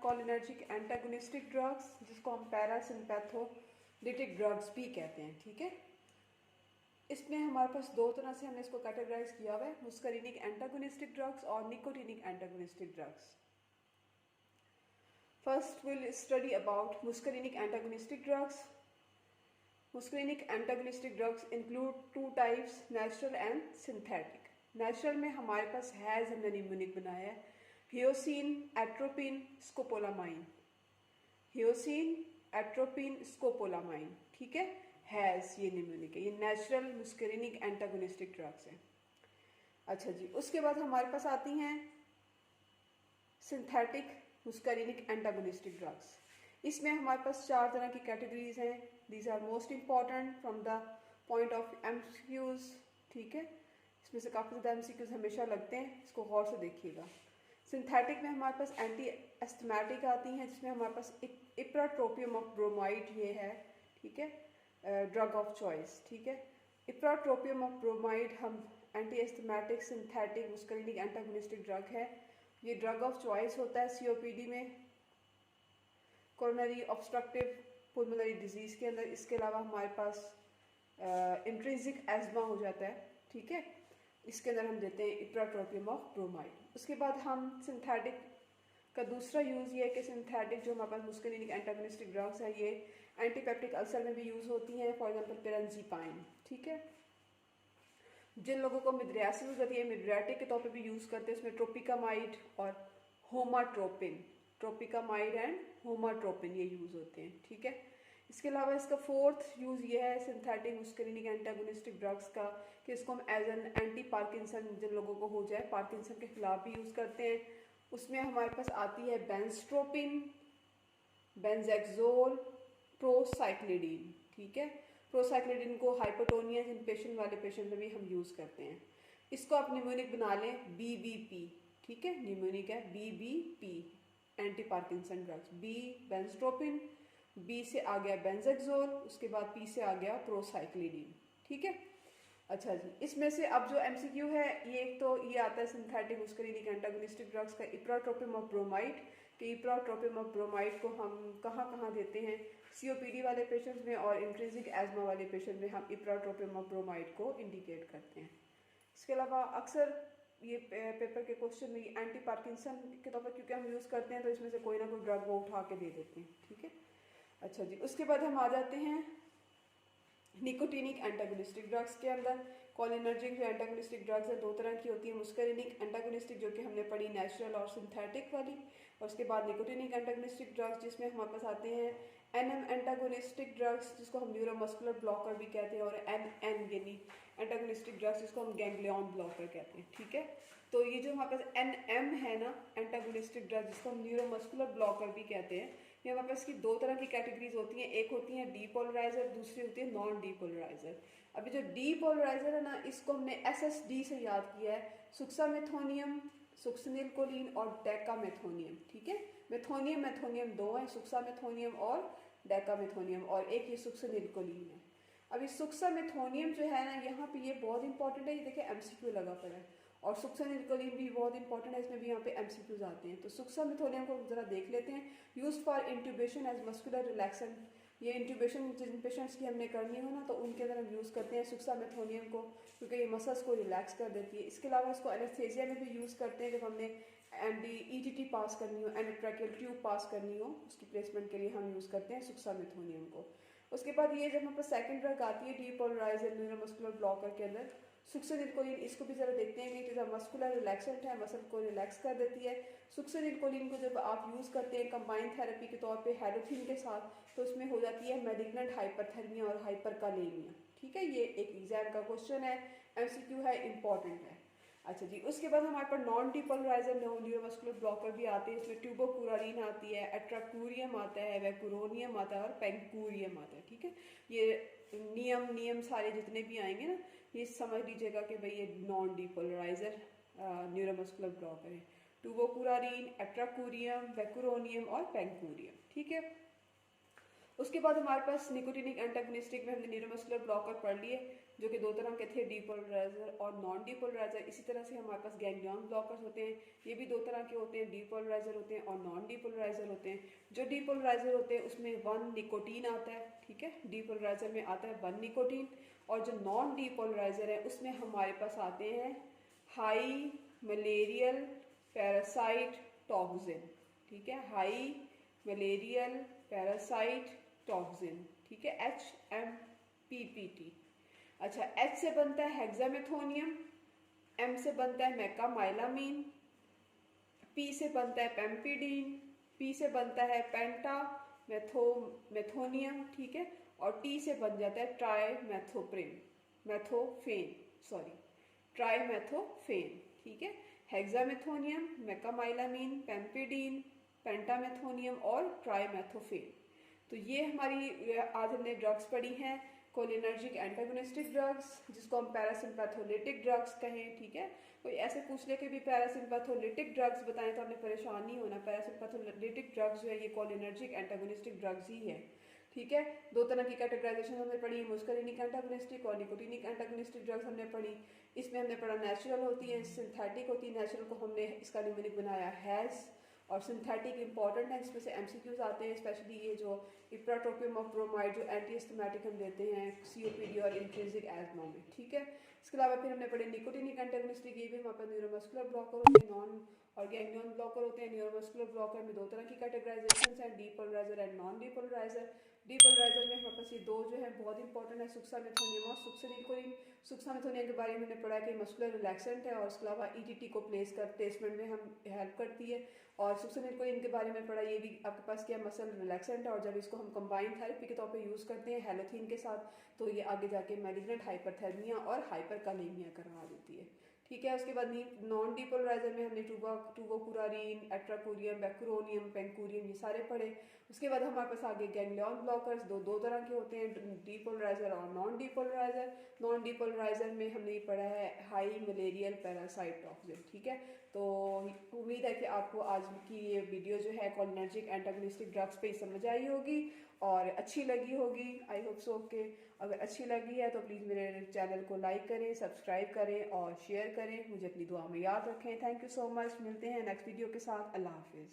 Cholinergic antagonistic drugs, जिसको हम पैरासिम्पैथोलिटिक drugs भी कहते हैं, ठीक है। इसमें हमारे पास दो तरह से हमने इसको कैटेगराइज किया हुआ है, मुस्करीनिक एंटागोनिस्टिक ड्रग्स और nicotinic antagonistic drugs. First, we'll study about muscarinic antagonistic drugs. Muscarinic antagonistic drugs include two types, natural and synthetic. Natural में हमारे पास हैज़ हमने निम्योनिक बनाया है, हियोसिन, एट्रोपिन, स्कोपोलामाइन, हियोसिन, एट्रोपिन, स्कोपोलामाइन, ठीक है। हैज़ ये निम्योनिक है, ये नेचुरल मुस्करीनिक एंटागोनिस्टिक ड्रग्स हैं। अच्छा जी, उसके बाद हमारे पास आती हैं सिंथेटिक मुस्करीनिक एंटागोनिस्टिक ड्रग्स। इसमें हमारे पास चार तरह की कैटेगरीज हैं। These are most important from the point of MCQs, ठीक है। इसमें से काफ़ी ज़्यादा एमसीक्यूज हमेशा लगते हैं, इसको गौर से देखिएगा। सिंथेटिक में हमारे पास एंटी एस्थमेटिक आती हैं, जिसमें हमारे पास इप्राट्रोपियम ऑफ ब्रोमाइड ये है, ठीक है, ड्रग ऑफ चॉइस, ठीक है। इप्राट्रोपियम ऑफ ब्रोमाइड हम anti asthmatic synthetic muscarinic antagonistic drug है। ये ड्रग ऑफ चॉइस होता है सीओपीडी में, कोरोनरी ऑब्स्ट्रक्टिव पुल्मोनरी डिजीज के अंदर। इसके अलावा हमारे पास इंट्रिंसिक एस्मा हो जाता है, ठीक है, इसके अंदर हम देते हैं इप्राट्रोपियम ऑफ ब्रोमाइड। उसके बाद हम सिंथेटिक का दूसरा यूज़ ये है कि सिंथेटिक जो हमारे पास मुस्करीनिक एंटागोनिस्टिक ड्रग्स है, ये एंटीपेप्टिक अल्सर में भी यूज़ होती हैं, फॉर एग्जांपल पिरांजीपाइन, ठीक है। जिन लोगों को मिड्रियासिस होती है, मिड्रियाटिक के तौर पे भी यूज़ करते हैं, इसमें ट्रोपिकामाइड और होमाट्रोपिन, ट्रोपिकामाइड एंड होमाट्रोपिन ये यूज़ होते हैं, ठीक है। इसके अलावा इसका फोर्थ यूज़ ये है सिंथेटिक मुस्करीनिक एंटागोनिस्टिक ड्रग्स का कि इसको हम एज एन एंटी पार्किंसन, जिन लोगों को हो जाए पार्किंसन के खिलाफ भी यूज़ करते हैं। उसमें हमारे पास आती है बेंस्ट्रोपिन, बेंजेक्सोल, प्रोसाइक्लिडीन, ठीक है। प्रोसाइक्लिडीन को हाइपोटोनिया जिन पेशेंट वाले पेशेंट में भी हम यूज़ करते हैं। इसको आप निमोनिक बना लें बीबीपी, ठीक है, निमोनिक है BBP, anti Parkinson drugs. B benztropine, B से आ गया बेंजेक्सोल, उसके बाद पी से आ गया प्रोसाइक्लिडीन, ठीक है। अच्छा जी, इसमें से अब जो एमसीक्यू है, ये एक तो ये आता है सिंथेटिक मुस्करीनिक एंटागोनिस्टिक ड्रग्स का इप्राट्रोपियम ऑफ ब्रोमाइड, कि इप्राट्रोपियम ऑफ ब्रोमाइड को हम कहाँ कहाँ देते हैं, सीओपीडी वाले पेशेंट्स में और इंट्रिंसिक एस्मा वाले पेशेंट में हम इप्राट्रोपियम ऑफ ब्रोमाइड को इंडिकेट करते हैं। इसके अलावा अक्सर ये पेपर के क्वेश्चन में एंटी पार्किंसन के तौर पर क्योंकि हम यूज़ करते हैं, तो इसमें से कोई ना कोई ड्रग वो उठा के दे देते हैं, ठीक है। अच्छा जी, उसके बाद हम आ जाते हैं निकोटीनिक एंटागोनिस्टिक ड्रग्स के अंदर। कोलिनर्जिक जो एंटागोनिस्टिक ड्रग्स है दो तरह की होती है, मुस्करीनिक एंटागोनिस्टिक जो कि हमने पढ़ी नेचुरल और सिंथेटिक वाली, और उसके बाद निकोटीनिक एंटागोनिस्टिक ड्रग्स जिसमें हमारे पास आते हैं एनएम एंटागोनिस्टिक ड्रग्स, जिसको हम न्यूरोमस्कुलर ब्लॉकर भी कहते हैं, और एनएन यानी एंटागोनिस्टिक ड्रग्स जिसको हम गैंग्लियन ब्लॉकर कहते हैं, ठीक है। तो ये जो हमारे पास एनएम है ना, एंटागोनिस्टिक ड्रग जिसको हम न्यूरोमस्कुलर ब्लॉकर भी कहते हैं, ये हमारे पास की दो तरह की कैटेगरीज होती हैं। एक होती है डीपोलराइजर, दूसरी होती है नॉन डीपोलराइजर। अभी जो डीपोलराइजर है ना, इसको हमने एसएसडी से याद किया है, सुक्सामेथोनियम, सुक्सिनिलकोलिन और डेकामेथोनियम, ठीक है। मेथोनियम मेथोनियम दो हैं, सुक्सामेथोनियम और डेकामेथोनियम, और एक ये सुक्सिनिलकोलिन है। अभी सुक्सामेथोनियम जो है ना, यहाँ पे ये बहुत इंपॉर्टेंट है, ये देखिए एमसीक्यू लगा पड़ा है, और सुक्सानिलकोलिन भी बहुत इंपॉर्टेंट है, इसमें भी यहाँ पे एमसीक्यूज आते हैं। तो सुक्सामेथोनियम को जरा देख लेते हैं। Use for intubation as muscular relaxant, ये इंट्यूबेशन जिन पेशेंट्स की हमने करनी हो ना, तो उनके अंदर हम यूज़ करते हैं सुक्सामेथोनियम को, क्योंकि ये मसल्स को रिलैक्स कर देती है। इसके अलावा इसको एनेस्थेसिया में भी यूज़ करते हैं, जब हमने ईटीटी पास करनी हो, एंडोट्रैकियल ट्यूब पास करनी हो, उसकी प्लेसमेंट के लिए हम यूज़ करते हैं सुक्सामेथोनियम को। उसके बाद ये जब हमारे पास सेकंड ड्रग आती है डीपोलराइजर न्यूरोमस्कुलर ब्लॉकर के अंदर, सुक्सिनिलकोलिन, इसको भी जरा देखते हैं कि जब मस्कुलर रिलैक्सेंट है, मसल को रिलैक्स कर देती है। सुक्सिनिलकोलिन को जब आप यूज़ करते हैं कंबाइंड थेरेपी के तौर पे हैलोथिन के साथ, तो उसमें हो जाती है मैलिग्नेंट हाइपरथर्मिया और हाइपरकालेमिया, ठीक है। ये एक एग्जाम का क्वेश्चन है, एमसीक्यू है, इंपॉर्टेंट है। अच्छा जी, उसके बाद हमारे पास नॉन डीपोलराइजर न्यूरोमस्कुलर ब्लॉकर भी आते हैं, इसमें ट्यूबोकुरारीन आती है, एट्राक्यूरियम आता है, वैकुरोनियम आता है और पेंकूरियम आता है, ठीक है। ये नियम सारे जितने भी आएंगे ना, ये समझ लीजिएगा कि भाई ये नॉन डीपोलराइजर न्यूरोमस्कुलर ब्लॉकर है। ट्यूबोकुरारीन, एट्राक्यूरियम, वैकुरोनियम और पेंकूरियम, ठीक है। उसके बाद हमारे पास निकोटिनिक एंटागोनिस्टिक में हमने न्यूरोमस्कुलर ब्लॉकर पढ़ लिए, जो कि दो तरह के थे, डीपोलराइजर और नॉन डीपोलराइजर। इसी तरह से हमारे पास गैंग्लियन ब्लॉकर्स होते हैं, ये भी दो तरह के होते हैं, डीपोलराइजर होते हैं और नॉन डीपोलराइजर होते हैं। जो डीपोलराइजर होते हैं उसमें 1 निकोटीन आता है, ठीक है, डीपोलराइजर में आता है 1 निकोटीन। और जो नॉन डीपोलराइजर है उसमें हमारे पास आते हैं हाई मलेरियल पैरासाइट टॉक्सिन, ठीक है, हाई मलेरियल पैरासाइट टॉक्सिन, ठीक है, HMPPT। अच्छा, H से बनता है हेक्सामेथोनियम, M से बनता है मेकामाइलामीन, P से बनता है पेम्पिडीन, P से बनता है पेंटामेथोनियम, ठीक है, और T से बन जाता है ट्राइमेथोफेन, ठीक है। हेक्सामेथोनियम, मेकामाइलामीन, पेम्पिडीन, पेंटामेथोनियम और ट्राइमेथोफेन। तो ये हमारी आज हमने ड्रग्स पढ़ी हैं, कोलिनर्जिक एंटागोनिस्टिक ड्रग्स, जिसको हम पैरासिम्पैथोलिटिक ड्रग्स कहें, ठीक है। कोई ऐसे पूछ ले कि भी पैरासिम्पैथोलिटिक ड्रग्स बताएं तो आपने परेशान नहीं होना। पैरासिम्पैथोलिटिक ड्रग्स जो है ये कोलिनर्जिक एंटागोनिस्टिक ड्रग्स ही है, ठीक है। दो तरह की कैटेगराइजेशन हमने पढ़ी, मुस्करिनिक एंटागोनिस्टिक और निकोटिनिक एंटागोनिस्टिक ड्रग्स हमने पढ़ी। इसमें हमने पढ़ा नेचुरल होती है, सिंथेटिक होती है। नेचुरल को हमने इसका न्यूमेरिक बनाया हैज़, और सिंथेटिक इंपॉर्टेंट है, इसमें से MCQs आते हैं, स्पेशली ये जो इप्राट्रोपियम ऑफ ब्रोमाइड जो एंटीहिस्टैमेटिक हम देते हैं COPD और इंट्रिंसिक एस्मा में, ठीक है। इसके अलावा फिर हमने पढ़े निकोटिनिक एंटागोनिस्टिक, ये भी हमारे पास न्यूरोमस्कुलर ब्लॉकर होते हैं, नॉन और गैंग्लियन ब्लॉकर होते हैं। न्यूरोमस्कुलर ब्लॉकर में दो तरह की कैटेगराइजेशन हैं, डीपोलराइजर एंड नॉन डीपोलराइजर। डीपोलराइजर में हमारे पास ये दो जो है बहुत इंपॉर्टेंट है, सुक्सामेथोनियम और सुक्सिनिकोलिन। सुक्सामेथोनियम के बारे में हमने पढ़ा कि मस्कुलर रिलैक्सेंट है और उसके अलावा ETT को प्लेसमेंट में हम हेल्प करती है। और सुक्सिनिकोलिन के बारे में पढ़ा, ये भी आपके पास क्या मसल रिलैक्सेंट है, और जब इसको हम कंबाइंड थेरेपी के तौर पे यूज़ करते हैं हेलोथीन के साथ तो ये आगे जाके मैलिग्नेंट हाइपरथर्मिया और हाइपरकालेमिया करवा देती है, ठीक है। उसके बाद नॉन डीपोलराइजर में हमने टूबोकुरारीन, एट्राकोरियम, बैक्यूरोनियम, पेंकुरियम ये सारे पढ़े। उसके बाद हमारे पास आगे गैंग्लियन ब्लॉकर्स दो तरह के होते हैं, डीपोलराइजर और नॉन डीपोलराइजर। नॉन डीपोलराइजर में हमने ये पढ़ा है हाई मलेरियल पैरासाइट टॉक्सिन, ठीक है। तो उम्मीद है कि आपको आज की ये वीडियो जो है कोलिनर्जिक एंटागोनिस्टिक ड्रग्स पे समझ आई होगी और अच्छी लगी होगी, आई होप सो के। अगर अच्छी लगी है तो प्लीज़ मेरे चैनल को लाइक करें, सब्सक्राइब करें और शेयर करें, मुझे अपनी दुआ में याद रखें। थैंक यू सो मच, मिलते हैं नेक्स्ट वीडियो के साथ। अल्लाह हाफिज़।